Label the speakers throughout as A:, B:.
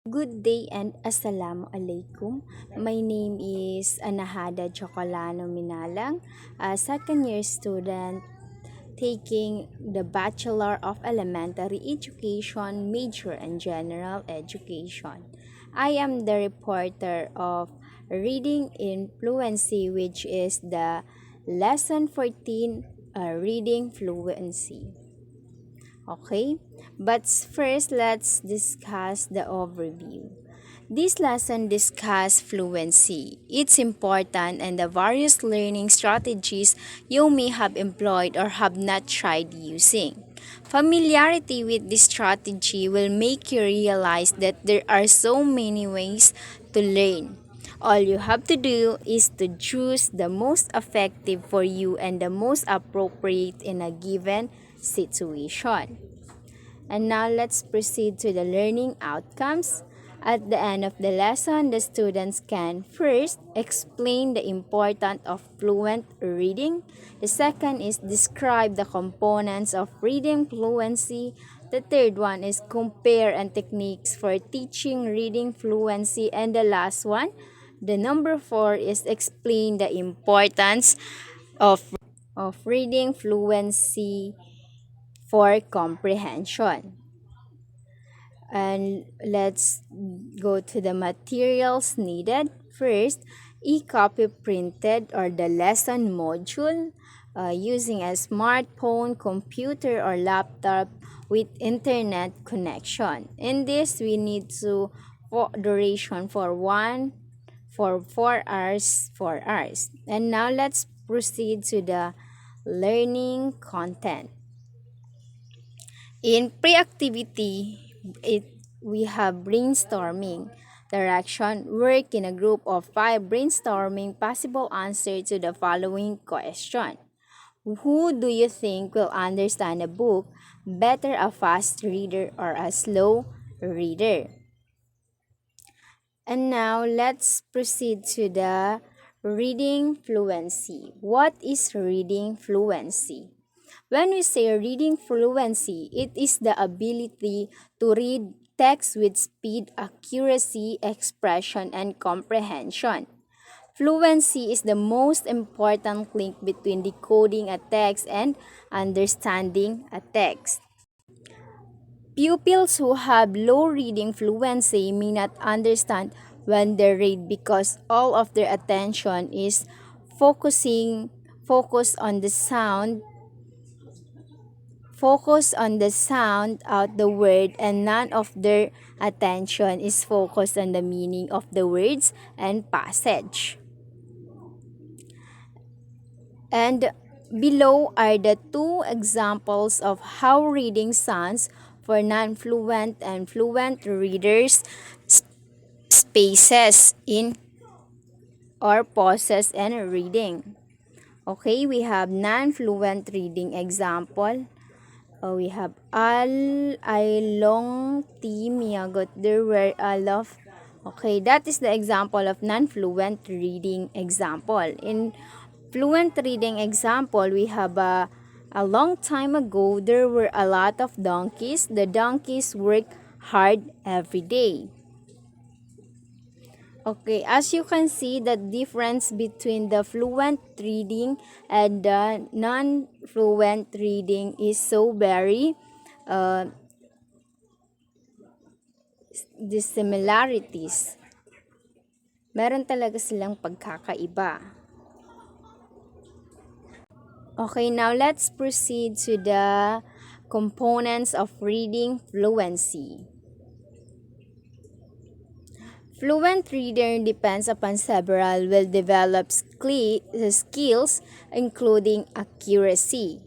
A: Good day and assalamu alaikum. My name is Anahada Chocolano Minalang, a second year student taking the Bachelor of Elementary Education major in General Education. I am the reporter of Reading in Fluency, which is the lesson 14, Reading Fluency. Okay, but first let's discuss the overview. This lesson discusses fluency, its important and the various learning strategies you may have employed or have not tried using. Familiarity with this strategy will make you realize that there are so many ways to learn. All you have to do is to choose the most effective for you and the most appropriate in a given situation. And now let's proceed to the learning outcomes. At the end of the lesson, the students can first explain the importance of fluent reading. The second is describe the components of reading fluency. The third one is compare and techniques for teaching reading fluency. And the last one, the number 4 is explain the importance of reading fluency for comprehension. And let's go to the materials needed. First, e-copy printed or the lesson module using a smartphone, computer, or laptop with internet connection. In this, we need to for duration for 4 hours, 4 hours. And now let's proceed to the learning content. In pre-activity, it we have brainstorming direction. Work in a group of 5 brainstorming possible answer to the following question. Who do you think will understand a book better, a fast reader or a slow reader? And now let's proceed to the reading fluency. What is reading fluency? When we say reading fluency, it is the ability to read text with speed, accuracy, expression, and comprehension. Fluency is the most important link between decoding a text and understanding a text. Pupils who have low reading fluency may not understand when they read because all of their attention is focused on the sound out the word, and none of their attention is focused on the meaning of the words and passage. And below are the 2 examples of how reading sounds for non-fluent and fluent readers, spaces in or pauses and reading. Okay, we have non-fluent reading example. We have I long ti miyagot. There were a lot. Okay, that is the example of non-fluent reading example. In fluent reading example, we have a long time ago, there were a lot of donkeys. The donkeys work hard every day. Okay, as you can see, the difference between the fluent reading and the non-fluent reading is so very the similarities. Meron talaga silang pagkakaiba. Okay, now let's proceed to the components of reading fluency. Fluent reader depends upon several well-developed skills, including accuracy,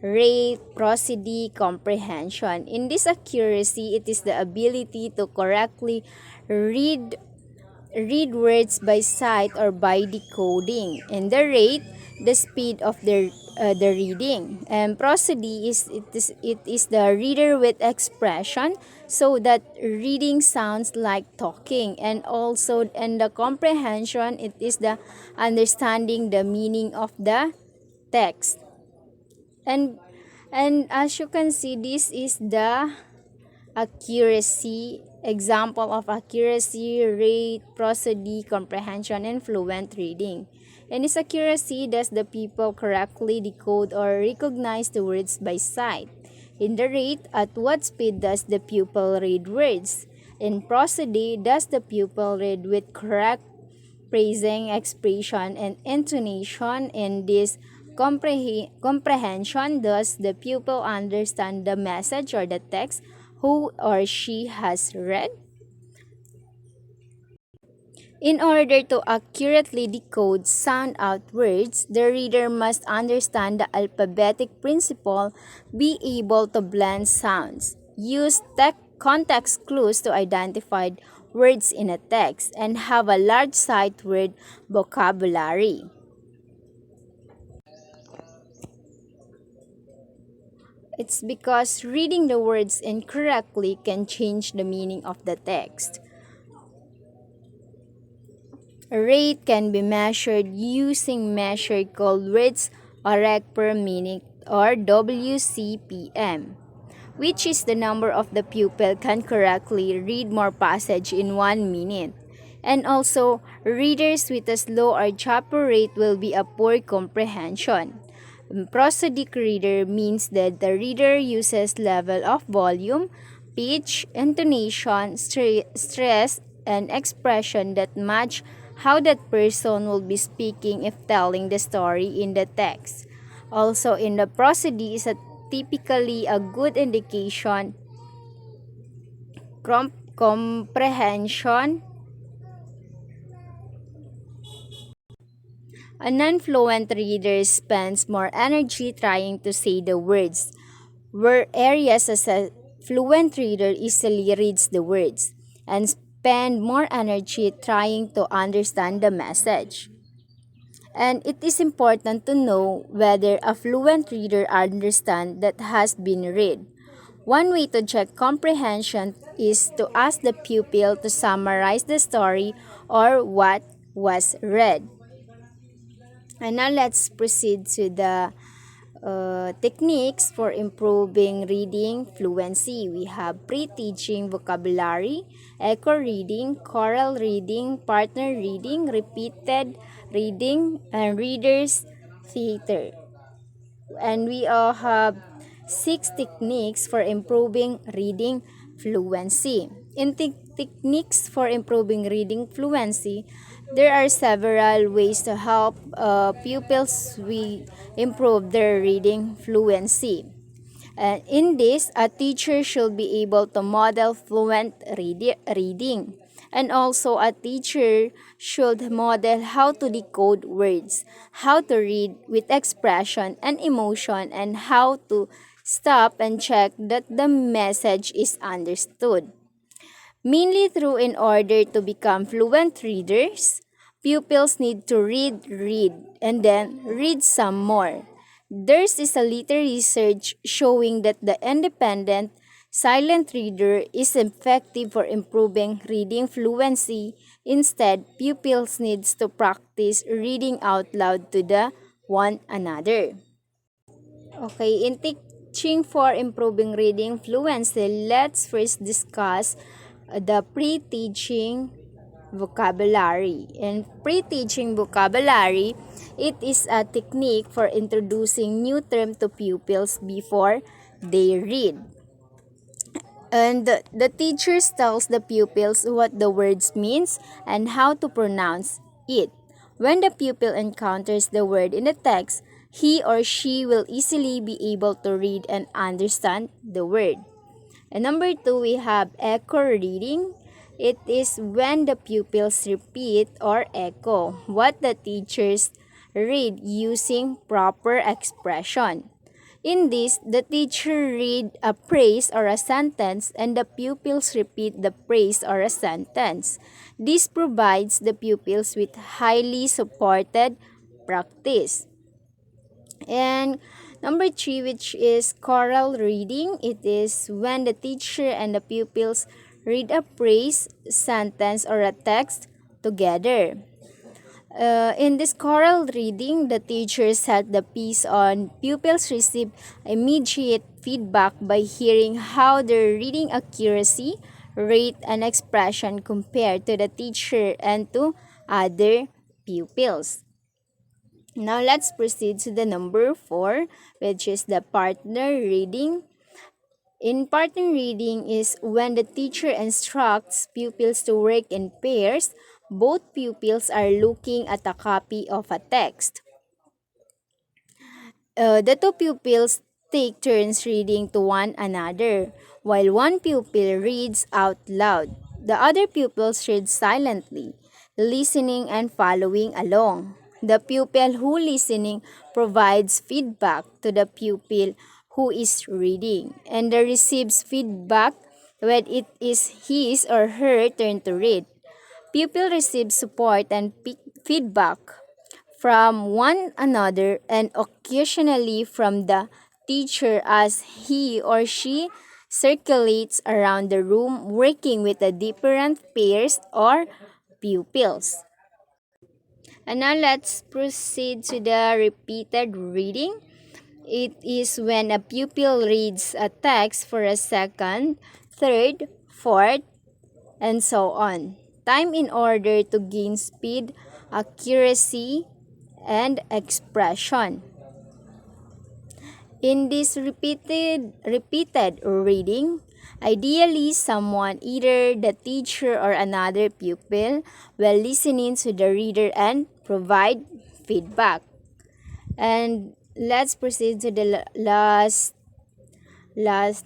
A: rate, prosody, comprehension. In this accuracy, it is the ability to correctly read words by sight or by decoding. And the rate, the speed of the reading. And prosody it is the reader with expression, so that reading sounds like talking. And also, and the comprehension, it is the understanding the meaning of the text. And as you can see, this is the accuracy Example of accuracy, rate, prosody, comprehension, and fluent reading. In this accuracy, does the pupil correctly decode or recognize the words by sight? In the rate, at what speed does the pupil read words? In prosody, does the pupil read with correct phrasing, expression, and intonation? In this comprehension, does the pupil understand the message or the text who or she has read? In order to accurately decode sound out words, the reader must understand the alphabetic principle, be able to blend sounds, use context clues to identify words in a text, and have a large sight word vocabulary. It's because reading the words incorrectly can change the meaning of the text. A rate can be measured using measure called words orec per minute or WCPM, which is the number of the pupil can correctly read more passage in 1 minute. And also, readers with a slow or choppy rate will be a poor comprehension. Prosodic reader means that the reader uses level of volume, pitch, intonation, stress, and expression that match how that person will be speaking if telling the story in the text. Also, in the prosody is a typically a good indication comprehension. A non-fluent reader spends more energy trying to say the words, where areas as a fluent reader easily reads the words and spend more energy trying to understand the message. And it is important to know whether a fluent reader understands that has been read. One way to check comprehension is to ask the pupil to summarize the story or what was read. And now let's proceed to the techniques for improving reading fluency. We have pre-teaching vocabulary, echo reading, choral reading, partner reading, repeated reading, and readers theater. And we all have 6 techniques for improving reading fluency. In techniques for improving reading fluency, there are several ways to help pupils improve their reading fluency. In this, a teacher should be able to model fluent reading. And also, a teacher should model how to decode words, how to read with expression and emotion, and how to stop and check that the message is understood. Mainly through in order to become fluent readers, pupils need to read, and then read some more. There's is a little research showing that the independent silent reader is effective for improving reading fluency. Instead, pupils needs to practice reading out loud to the one another. Okay, in teaching for improving reading fluency, let's first discuss the pre-teaching vocabulary. In pre-teaching vocabulary, it is a technique for introducing new terms to pupils before they read. And the teachers tells the pupils what the words means and how to pronounce it. When the pupil encounters the word in the text, he or she will easily be able to read and understand the word. And number 2, we have echo reading. It is when the pupils repeat or echo what the teachers read using proper expression. In this, the teacher read a phrase or a sentence and the pupils repeat the phrase or a sentence. This provides the pupils with highly supported practice. And number 3, which is choral reading, it is when the teacher and the pupils read a phrase, sentence, or a text together. In this choral reading, the teacher set the piece on. Pupils receive immediate feedback by hearing how their reading accuracy, rate an expression compared to the teacher and to other pupils. Now let's proceed to the number 4, which is the partner reading. In partner reading is when the teacher instructs pupils to work in pairs. Both pupils are looking at a copy of a text. The two pupils take turns reading to one another, while one pupil reads out loud. The other pupils read silently, listening and following along. The pupil who listening provides feedback to the pupil who is reading, and the receives feedback when it is his or her turn to read. Pupil receives support and feedback from one another and occasionally from the teacher as he or she circulates around the room working with the different pairs or pupils. And now let's proceed to the repeated reading. It is when a pupil reads a text for a second, third, fourth, and so on. Time in order to gain speed, accuracy, and expression. In this repeated reading, ideally someone, either the teacher or another pupil, will listening to the reader and provide feedback. And let's proceed to the last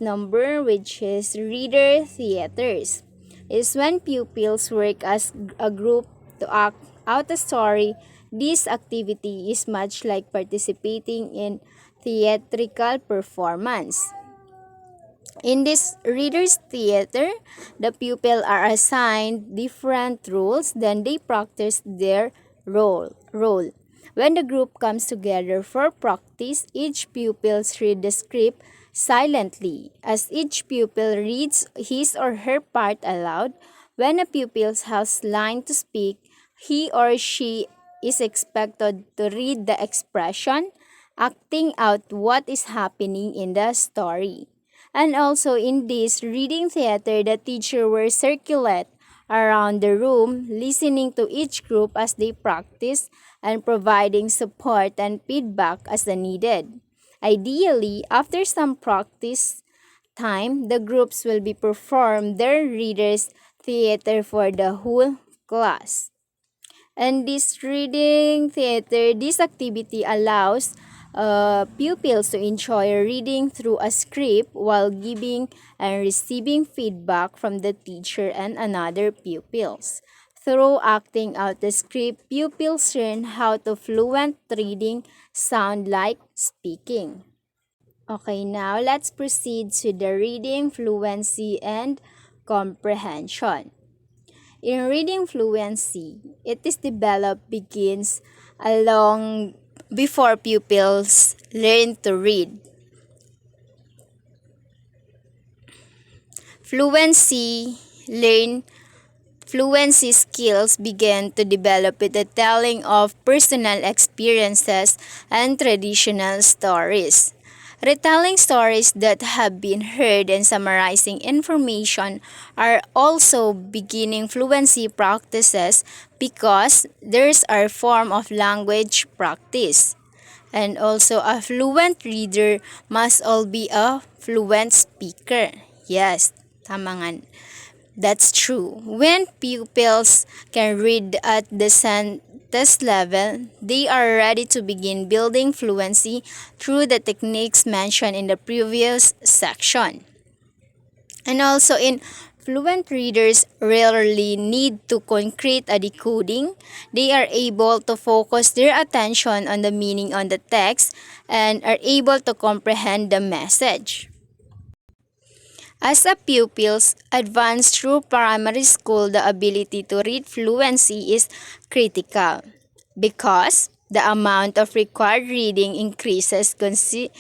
A: number, which is reader theaters. Is when pupils work as a group to act out a story. This activity is much like participating in theatrical performance. In this reader's theater, the pupils are assigned different roles, then they practice their role. When the group comes together for practice, each pupil reads the script silently. As each pupil reads his or her part aloud, when a pupil has line to speak, he or she is expected to read the expression, acting out what is happening in the story. And also in this reading theater, the teacher will circulate around the room, listening to each group as they practice and providing support and feedback as needed. Ideally, after some practice time, the groups will be perform their readers theater for the whole class. And this reading theater, this activity allows pupils to enjoy reading through a script while giving and receiving feedback from the teacher and another pupils. Through acting out the script, pupils learn how to fluent reading sound like speaking. Okay, now let's proceed to the reading fluency and comprehension. In reading fluency, it is developed begins along before pupils learn to read. Fluency learn Fluency skills begin to develop with the telling of personal experiences and traditional stories. Retelling stories that have been heard and summarizing information are also beginning fluency practices because there's a form of language practice. And also a fluent reader must all be a fluent speaker. Yes, tama nga. That's true. When pupils can read at the sentence level, they are ready to begin building fluency through the techniques mentioned in the previous section. And also in fluent readers rarely need to concrete a decoding. They are able to focus their attention on the meaning on the text and are able to comprehend the message. As a pupils advance through primary school, the ability to read fluency is critical because the amount of required reading increases considerably.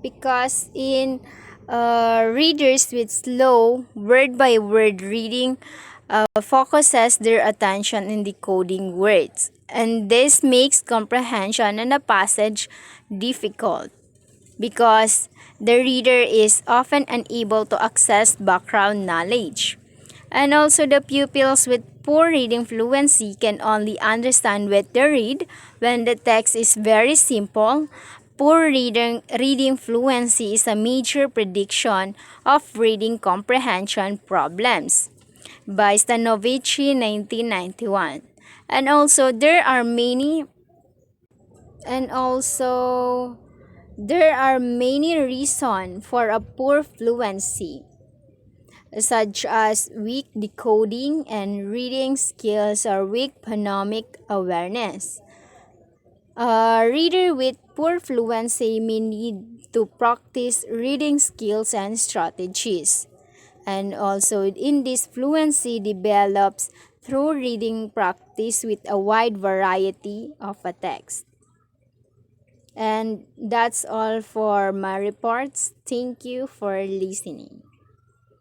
A: Because in readers with slow word by word reading focuses their attention in decoding words, and this makes comprehension in a passage difficult because the reader is often unable to access background knowledge. And also, the pupils with poor reading fluency can only understand what they read when the text is very simple. Poor reading fluency is a major prediction of reading comprehension problems by Stanovici 1991. And also there are many and also there are many reasons for a poor fluency, such as weak decoding and reading skills or weak phonemic awareness. A reader with poor fluency may need to practice reading skills and strategies. And also, in this fluency develops through reading practice with a wide variety of a text. And that's all for my reports. Thank you for listening.